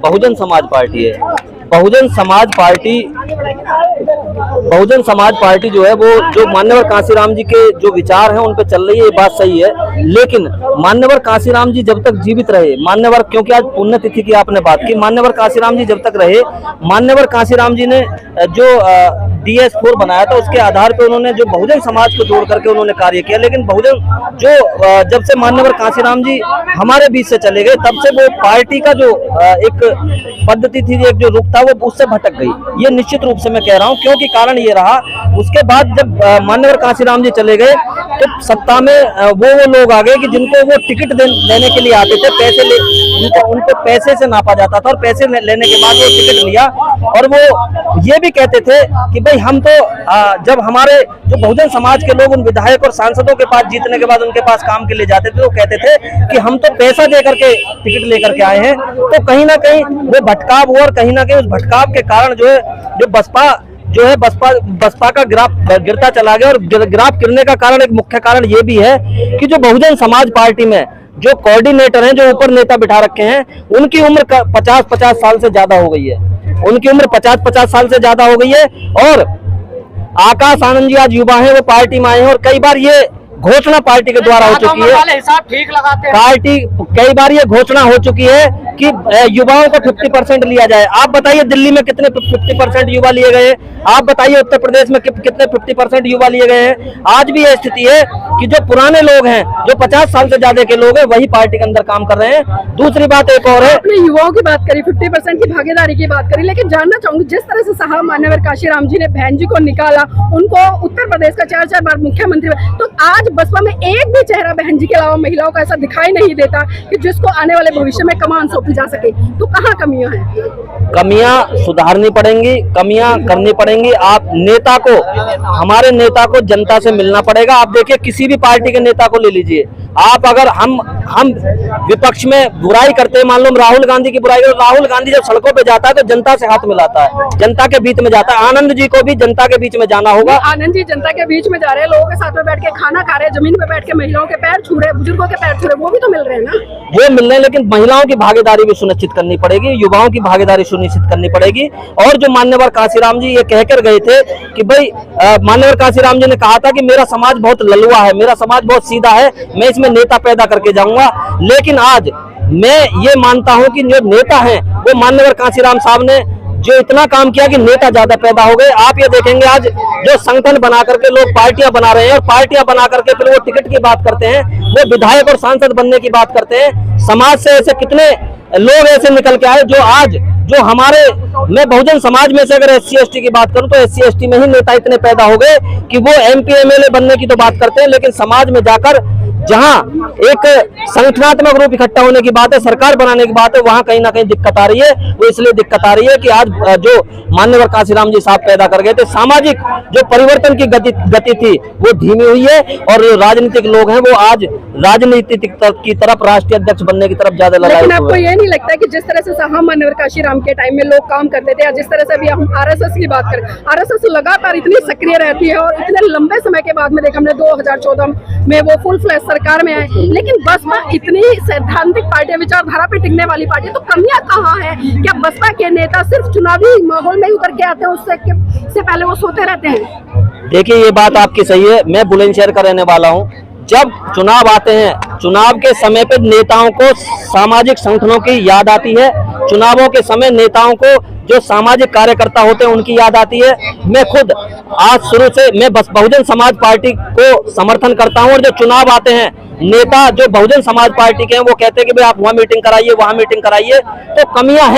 Bahujan Samaj party है। Bahujan Samaj party जो है वो जो मान्यवर कांशीराम जी के जो विचार हैं उन पे चल रही है, ये बात सही है। लेकिन मान्यवर कांशीराम जी जब तक जीवित रहे, मान्यवर, क्योंकि आज पुण्यतिथि की आपने बात की, मान्यवर कांशीराम जी जब तक रहे, मान्यवर कांशीराम जी ने जो DS4 बनाया था उसके आधार पे उन्होंने जो बहुजन समाज को जोड़ करके उन्होंने कार्य किया। लेकिन बहुजन जो जब से मान्यवर कांशीराम जी हमारे बीच से चले गए तब से वो पार्टी का जो एक पद्धति थी, एक जो रुख था, वो उससे भटक गई। ये निश्चित रूप से मैं कह रहा हूँ, क्योंकि कारण ये रहा उसके बाद जब मान्यवर कांशीराम जी चले गए तो सत्ता में वो लोग आ गए कि जिनको वो टिकट लेने के लिए आते थे, पैसे ले, उनको पैसे से नापा जाता था और पैसे लेने के बाद वो टिकट लिया। और वो ये भी कहते थे कि भाई हम तो जब हमारे जो बहुजन समाज के लोग उन विधायक और सांसदों के पास जीतने के बाद उनके पास काम के लिए जाते थे, तो कहते थे कि हम तो पैसा दे करके टिकट लेकर के आए हैं। तो कहीं ना कहीं वो भटकाव हुआ और कहीं ना कहीं उस भटकाव के कारण जो है जो बसपा का ग्राफ गिरता चला गया। और ग्राफ गिरने का कारण, एक मुख्य कारण ये भी है कि जो बहुजन समाज पार्टी में जो कोऑर्डिनेटर हैं, जो ऊपर नेता बिठा रखे हैं, उनकी उम्र 50-50 साल से ज्यादा हो गई है। उनकी उम्र 50-50 साल से ज्यादा हो गई है। और आकाश आनंद जी आज युवा हैं, वो पार्टी में आए हैं और कई बार ये घोषणा पार्टी के द्वारा हो चुकी है, हिसाब ठीक लगाते हैं। पार्टी कई बार ये घोषणा हो चुकी है कि युवाओं को 50% लिया जाए। आप बताइए दिल्ली में कितने 50% युवा लिए गए? आप बताइए उत्तर प्रदेश में कितने 50% युवा लिए गए हैं? आज भी यह स्थिति है कि जो पुराने लोग हैं, जो 50 साल से ज्यादा के लोग हैं, वही पार्टी के अंदर काम कर रहे हैं। दूसरी बात एक और है, आपने युवाओं की बात करी, 50% की भागीदारी की बात करी, लेकिन जानना चाहूंगी जिस तरह से साहब मान्यवर कांशीराम जी ने बहन जी को निकाला, उनको उत्तर प्रदेश का 4 बार मुख्यमंत्री, तो आज बसपा में एक भी चेहरा बहन जी के अलावा महिलाओं का ऐसा दिखाई नहीं देता कि जिसको आने वाले भविष्य में कमान सौंपी जा सके। तो कहाँ कमियां हैं? कमियां सुधारनी पड़ेंगी, कमियां करनी पड़ेंगी। आप नेता को, हमारे नेता को जनता से मिलना पड़ेगा। आप देखिए किसी भी पार्टी के नेता को ले लीजिए आप, अगर हम विपक्ष में बुराई करते हैं, मान लो राहुल गांधी की बुराई, राहुल गांधी जब सड़कों पे जाता है तो जनता से हाथ मिलाता है, जनता के बीच में जाता है। आनंद जी को भी जनता के बीच में जाना होगा। आनंद जी जनता के बीच में जा रहे हैं, लोगों के साथ में बैठ के खाना खा रहे हैं, जमीन पे बैठ के महिलाओं के पैर छू रहे हैं, बुजुर्गों के पैर छू रहे हैं, वो भी तो मिल रहे हैं ना। वो मिल रहे हैं, लेकिन महिलाओं की भागीदारी भी सुनिश्चित करनी पड़ेगी, युवाओं की भागीदारी सुनिश्चित करनी पड़ेगी। और जो मान्यवर कांशीराम जी ये कहकर गए थे कि भाई मान्यवर कांशीराम जी ने कहा था कि मेरा समाज बहुत ललुआ है, मेरा समाज बहुत सीधा है, मैं इसमें नेता पैदा करके जाऊंगा। लेकिन आज मैं ये मानता हूं कि जो नेता हैं वो मान्यवर कांशीराम साहब ने जो इतना काम किया कि नेता ज्यादा पैदा हो गए। आप ये देखेंगे आज जो संगठन बना करके लोग पार्टियां बना रहे हैं और पार्टियां बना करके फिर वो टिकट की बात करते हैं, वो विधायक और सांसद बनने की बात करते हैं। समाज से ऐसे कितने लोग ऐसे निकल के आए जो आज जो हमारे, मैं बहुजन समाज में से अगर SC/ST की बात करूं तो SC/ST में ही नेता इतने पैदा हो गए कि वो MP MLA बनने की तो बात करते हैं, लेकिन समाज में जाकर जहां एक संगठनात्मक रूप इकट्ठा होने की बात है, सरकार बनाने की बात है, वहां कहीं ना कहीं दिक्कत आ रही है। वो इसलिए दिक्कत आ रही है कि आज जो मान्यवर कांशीराम जी साहब पैदा कर गए थे, सामाजिक जो परिवर्तन की गति थी वो धीमी हुई है। और जो राजनीतिक लोग हैं वो आज राजनीति की तरफ, राष्ट्रीय अध्यक्ष बनने की तरफ ज्यादा लगाए हुए हैं। लेकिन आपको ये नहीं लगता कि जिस तरह से साहब मान्यवर कांशीराम के टाइम में लोग काम करते थे, या जिस तरह से अभी हम RSS की बात करें, RSS लगातार इतनी सक्रिय रहती है और इतने लंबे समय के बाद में देखा हमने 2014 में वो फुल फ्लैश सरकार में आए, लेकिन बसपा इतनी सैद्धांतिक पार्टी, विचारधारा पे टिकने वाली पार्टी, तो कमियां कहाँ है? क्या बसपा के नेता सिर्फ चुनावी माहौल में ही उतर के आते हैं, उससे पहले वो सोते रहते हैं? देखिए ये बात आपकी सही है, मैं बुलंदशहर का रहने वाला हूँ। जब चुनाव आते हैं, चुनाव के समय पे नेताओं को सामाजिक संगठनों की याद आती है, चुनावों के समय नेताओं को जो सामाजिक कार्यकर्ता होते हैं उनकी याद आती है। मैं खुद आज शुरू से मैं बस बहुजन समाज पार्टी को समर्थन करता हूं। और जो चुनाव आते हैं, नेता जो बहुजन समाज पार्टी के हैं वो कहते हैं कि भाई आप वहां मीटिंग कराइए, वहां मीटिंग कराइए। तो कमियां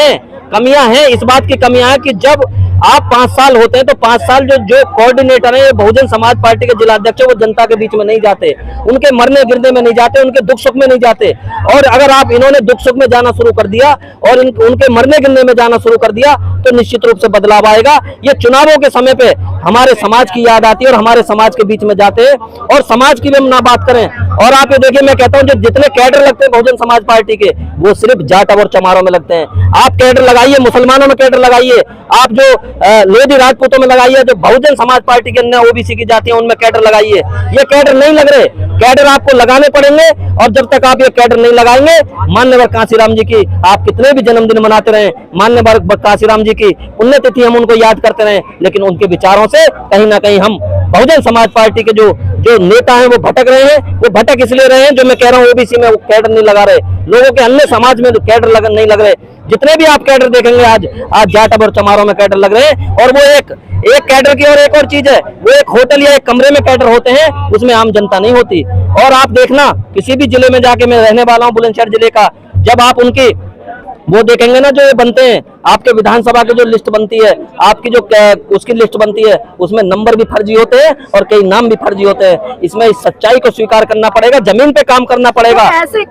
हैं, इस बात की कमियां हैं कि जब आप 5 साल होते हैं तो 5 साल जो कोऑर्डिनेटर है बहुजन समाज पार्टी के जिला अध्यक्ष है वो जनता के बीच में नहीं जाते, उनके मरने गिरने में नहीं जाते, उनके दुख सुख में नहीं जाते। और अगर आप इन्होंने दुख सुख में जाना शुरू कर दिया और उनके मरने गिरने में जाना शुरू कर दिया तो निश्चित रूप से बदलाव आएगा। ये चुनावों के समय पे हमारे समाज की याद आती है और हमारे समाज के बीच में जाते हैं और समाज की भी हम ना बात करें। और आप ये देखिए, मैं कहता हूं जो जितने कैडर लगते हैं बहुजन समाज पार्टी के वो सिर्फ जाट और चमारों में लगते हैं। आप कैडर लगाइए, मुसलमानों में कैडर लगाइए, आप जो लोधी राजपूतों में लगाई है, जो बहुजन समाज पार्टी के अन्य ओबीसी की जातियां उनमें कैडर लगाई है। ये कैडर नहीं लग रहे, कैडर आपको लगाने पड़ेंगे, और जब तक आप ये कैडर नहीं लगाएंगे, मान्यवर कांसीराम जी की आप कितने भी जन्मदिन मनाते रहे, मान्यवर कांसीराम जी की पुण्यतिथि हम उनको याद करते रहे, लेकिन उनके विचारों से कहीं ना कहीं हम बहुजन समाज पार्टी के जो नेता हैं वो भटक रहे हैं। वो भटक इसलिए रहे हैं, जो मैं कह रहा हूँ ओबीसी में वो कैडर नहीं लगा रहे, लोगों के अन्य समाज में कैडर नहीं लग रहे। जितने भी आप कैडर देखेंगे आज जाट और चमारों में कैडर लग रहे हैं, और वो एक कैडर की और एक और चीज है, वो एक होटल या एक कमरे में कैडर होते हैं, उसमें आम जनता नहीं होती। और आप देखना किसी भी जिले में जाके, मैं रहने वाला हूँ बुलंदशहर जिले का, जब आप उनकी वो देखेंगे ना, जो ये बनते हैं आपके विधानसभा की जो लिस्ट बनती है, आपकी जो उसकी लिस्ट बनती है, उसमें नंबर भी फर्जी होते हैं और कई नाम भी फर्जी होते हैं। इसमें इस सच्चाई को स्वीकार करना पड़ेगा, जमीन पे काम करना पड़ेगा। तो ऐसे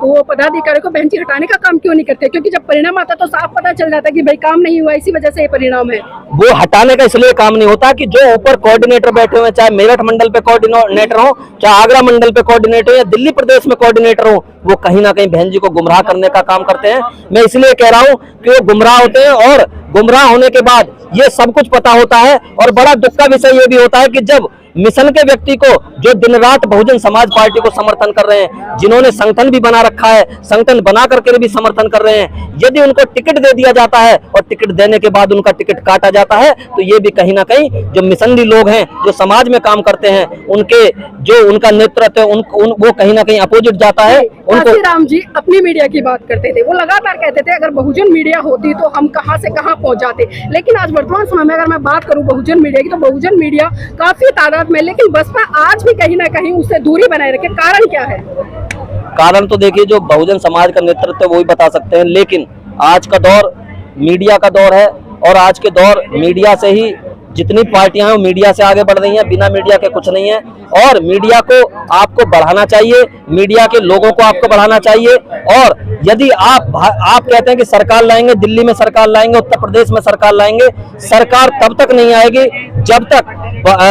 वो पदाधिकारी को बेंच हटाने का काम क्यों नहीं करते? क्योंकि जब परिणाम आता तो साफ पता चल जाता है कि भाई काम नहीं हुआ, इसी वजह से ये परिणाम है। वो हटाने का इसलिए काम नहीं होता कि जो ऊपर कोऑर्डिनेटर बैठे हुए, चाहे मेरठ मंडल पे कोऑर्डिनेटर हो, चाहे आगरा मंडल पे कोऑर्डिनेटर हो, या दिल्ली प्रदेश में कोऑर्डिनेटर हो, वो कहीं ना कहीं बहन जी को गुमराह करने का काम करते हैं। मैं इसलिए कह रहा हूँ कि वो गुमराह होते हैं, और गुमराह होने के बाद ये सब कुछ पता होता है। और बड़ा दुख का विषय ये भी होता है कि जब मिशन के व्यक्ति को, जो दिन रात बहुजन समाज पार्टी को समर्थन कर रहे हैं, जिन्होंने संगठन भी बना रखा है, संगठन बना करके भी समर्थन कर रहे हैं, यदि उनको टिकट दे दिया जाता है और टिकट देने के बाद उनका टिकट काटा जाता है, तो ये भी कहीं ना कहीं जो मिशनरी लोग हैं, जो समाज में काम करते हैं, उनका नेतृत्व है, वो कहीं ना कहीं अपोजिट जाता है। कांसीराम जी अपनी मीडिया की बात करते थे, वो लगातार कहते थे अगर बहुजन मीडिया होती तो हम कहां से कहां पहुंच जाते। लेकिन आज वर्तमान समय में अगर मैं बात करूं बहुजन मीडिया की, तो बहुजन मीडिया काफी तादाद में, लेकिन बसपा आज भी कहीं ना कहीं उससे दूरी बनाए रखे। कारण क्या है? कारण तो देखिए, जो बहुजन समाज का नेतृत्व वो ही बता सकते हैं, लेकिन आज का दौर मीडिया का दौर है, और आज के दौर मीडिया से ही जितनी पार्टियां हैं मीडिया से आगे बढ़ रही हैं, बिना मीडिया के कुछ नहीं है। और मीडिया को आपको बढ़ाना चाहिए, मीडिया के लोगों को आपको बढ़ाना चाहिए। और यदि आप कहते हैं कि सरकार लाएंगे, दिल्ली में सरकार लाएंगे, उत्तर प्रदेश में सरकार लाएंगे, सरकार तब तक नहीं आएगी जब तक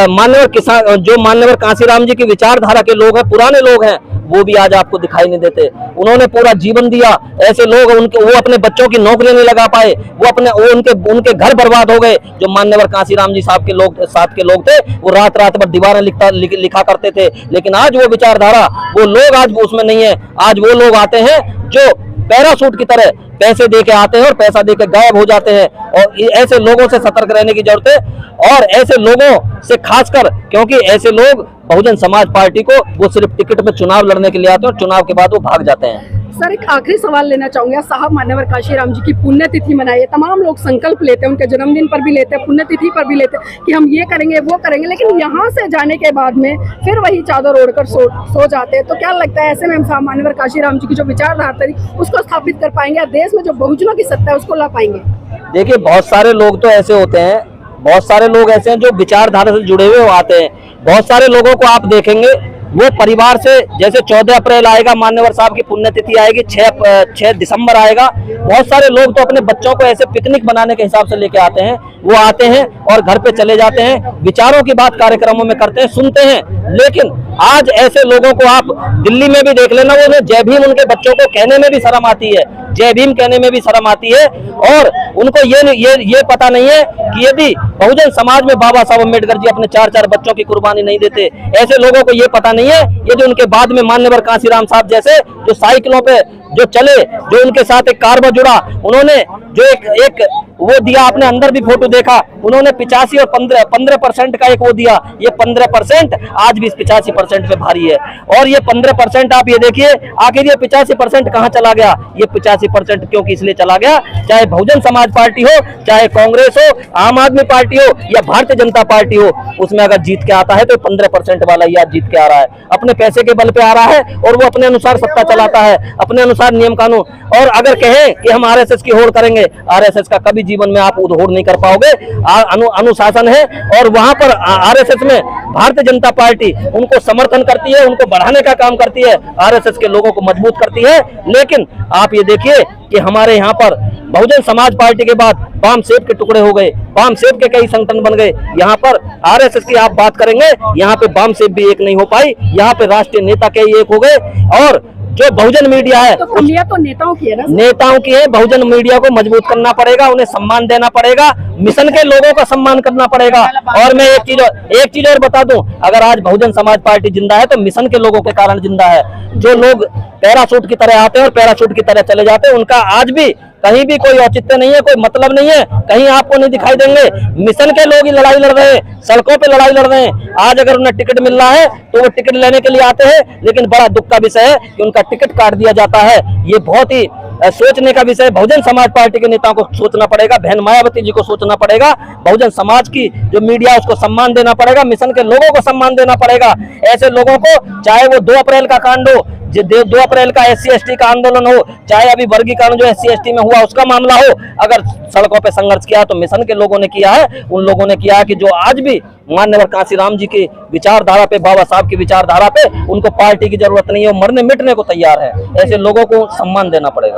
मान्यवर कांसीराम जी की विचारधारा के लोग हैं, पुराने लोग हैं, वो भी आज आपको दिखाई नहीं देते। उन्होंने पूरा जीवन दिया, ऐसे लोग वो अपने बच्चों की नौकरी नहीं लगा पाए, उनके घर बर्बाद हो गए। जो मान्यवर कांसीराम जी साहब के लोग थे, वो रात भर दीवारें लिखा करते थे, लेकिन आज वो विचारधारा, वो लोग आज उसमें नहीं है। आज वो लोग आते हैं जो पैराशूट की तरह पैसे दे के आते हैं और पैसा दे के गायब हो जाते हैं, और ऐसे लोगों से सतर्क रहने की जरूरत है। और ऐसे लोगों से खासकर, क्योंकि ऐसे लोग बहुजन समाज पार्टी को वो सिर्फ टिकट पे चुनाव लड़ने के लिए आते हैं, और चुनाव के बाद वो भाग जाते हैं। सर, एक आखिरी सवाल लेना चाहूंगा। साहब मान्यवर कांसीराम जी की पुण्यतिथि मनाई है, तमाम लोग संकल्प लेते हैं, उनके जन्मदिन पर भी लेते हैं, पुण्यतिथि पर भी लेते हैं कि हम ये करेंगे वो करेंगे, लेकिन यहाँ से जाने के बाद में फिर वही चादर ओढ़कर सो जाते हैं। तो क्या लगता है ऐसे में हम साहब मान्यवर कांसीराम जी की जो विचारधारा थी उसको स्थापित कर पाएंगे, या देश में जो बहुजनों की सत्ता है उसको ला पाएंगे? देखिए, बहुत सारे लोग तो ऐसे होते हैं, बहुत सारे लोग ऐसे हैं जो विचारधारा से जुड़े हुए आते हैं। बहुत सारे लोगों को आप देखेंगे वो परिवार से, जैसे 14 अप्रैल आएगा, मान्यवर साहब की पुण्यतिथि आएगी, 6 दिसंबर आएगा, बहुत सारे लोग तो अपने बच्चों को ऐसे पिकनिक बनाने के हिसाब से लेके आते हैं। वो आते हैं और घर पे चले जाते हैं, विचारों की बात कार्यक्रमों में करते हैं, सुनते हैं। लेकिन आज ऐसे लोगों को आप दिल्ली में भी देख लेना, वो जय भीम उनके बच्चों को कहने में भी शर्म आती है, जय भीम कहने में भी शर्म आती है। और उनको ये पता नहीं है कि यदि बहुजन समाज में बाबा साहब अम्बेडकर जी अपने 4 बच्चों की कुर्बानी नहीं देते, ऐसे लोगों को ये पता नहीं है यदि उनके बाद में मान्यवर कांसीराम साहब जैसे जो साइकिलों पे जो चले, जो उनके साथ एक कार में जुड़ा, उन्होंने जो एक वो दिया, आपने अंदर भी फोटो देखा, उन्होंने 85 और 15% का एक वो दिया। ये 15% आज भी 85% पे भारी है। और ये 15% आप ये देखिए, आखिर ये 85% कहाँ चला गया? ये 85% क्योंकि इसलिए चला गया, चाहे बहुजन समाज पार्टी हो, चाहे कांग्रेस हो, आम आदमी पार्टी हो, या भारतीय जनता पार्टी हो, उसमें अगर जीत के आता है तो 15% वाला ही आज जीत के आ रहा है, अपने पैसे के बल पे आ रहा है, और वो अपने अनुसार सत्ता चलाता है, अपने अनुसार नियम कानून। और अगर कहें कि हम आरएसएस की होड़ करेंगे, आरएसएस का कभी जीवन में आप होड़ नहीं कर पाओगे। अनुशासन है, और वहां पर आरएसएस में भारतीय जनता पार्टी उनको समर्थन करती है, उनको बढ़ाने का काम करती है, आरएसएस के लोगों को मजबूत करती है। लेकिन आप ये देखिए कि हमारे यहाँ पर बहुजन समाज पार्टी के बाद बाम सेब के टुकड़े हो गए, बाम सेब के कई संगठन बन गए। यहाँ पर आरएसएस की आप बात करेंगे, यहाँ पे बाम सेब भी एक नहीं हो पाई, यहाँ पे राष्ट्रीय नेता के एक हो गए। और जो बहुजन मीडिया है तो कमियां तो नेताओं की है ना। नेताओं की है। बहुजन मीडिया को मजबूत करना पड़ेगा, उन्हें सम्मान देना पड़ेगा, मिशन के लोगों का सम्मान करना पड़ेगा। और मैं एक चीज और बता दूं, अगर आज बहुजन समाज पार्टी जिंदा है तो मिशन के लोगों के कारण जिंदा है। जो लोग पैराशूट की तरह आते हैं और पैराशूट की तरह चले जाते हैं, उनका आज भी कहीं भी कोई औचित्य नहीं है, कोई मतलब नहीं है, कहीं आपको नहीं दिखाई देंगे। मिशन के लोग ही लड़ाई लड़ रहे हैं, सड़कों पे लड़ाई लड़ रहे हैं। आज अगर उन्हें टिकट मिल रहा है तो वो टिकट लेने के लिए आते हैं, लेकिन बड़ा दुख का विषय है कि उनका टिकट काट दिया जाता है। ये बहुत ही सोचने का विषय। बहुजन समाज पार्टी के नेताओं को सोचना पड़ेगा, बहन मायावती जी को सोचना पड़ेगा, बहुजन समाज की जो मीडिया उसको सम्मान देना पड़ेगा, मिशन के लोगों को सम्मान देना पड़ेगा। ऐसे लोगों को, चाहे वो 2 अप्रैल का कांड हो, 2 अप्रैल का SC/ST का आंदोलन हो, चाहे अभी वर्गीकरण जो SC/ST में हुआ उसका मामला हो, अगर सड़कों पे संघर्ष किया तो मिशन के लोगों ने किया है। उन लोगों ने किया है कि जो आज भी मान्यवर कांशीराम जी की विचारधारा पे, बाबा साहब की विचारधारा पे, उनको पार्टी की जरूरत नहीं है, वो मरने मिटने को तैयार है। ऐसे लोगों को सम्मान देना पड़ेगा।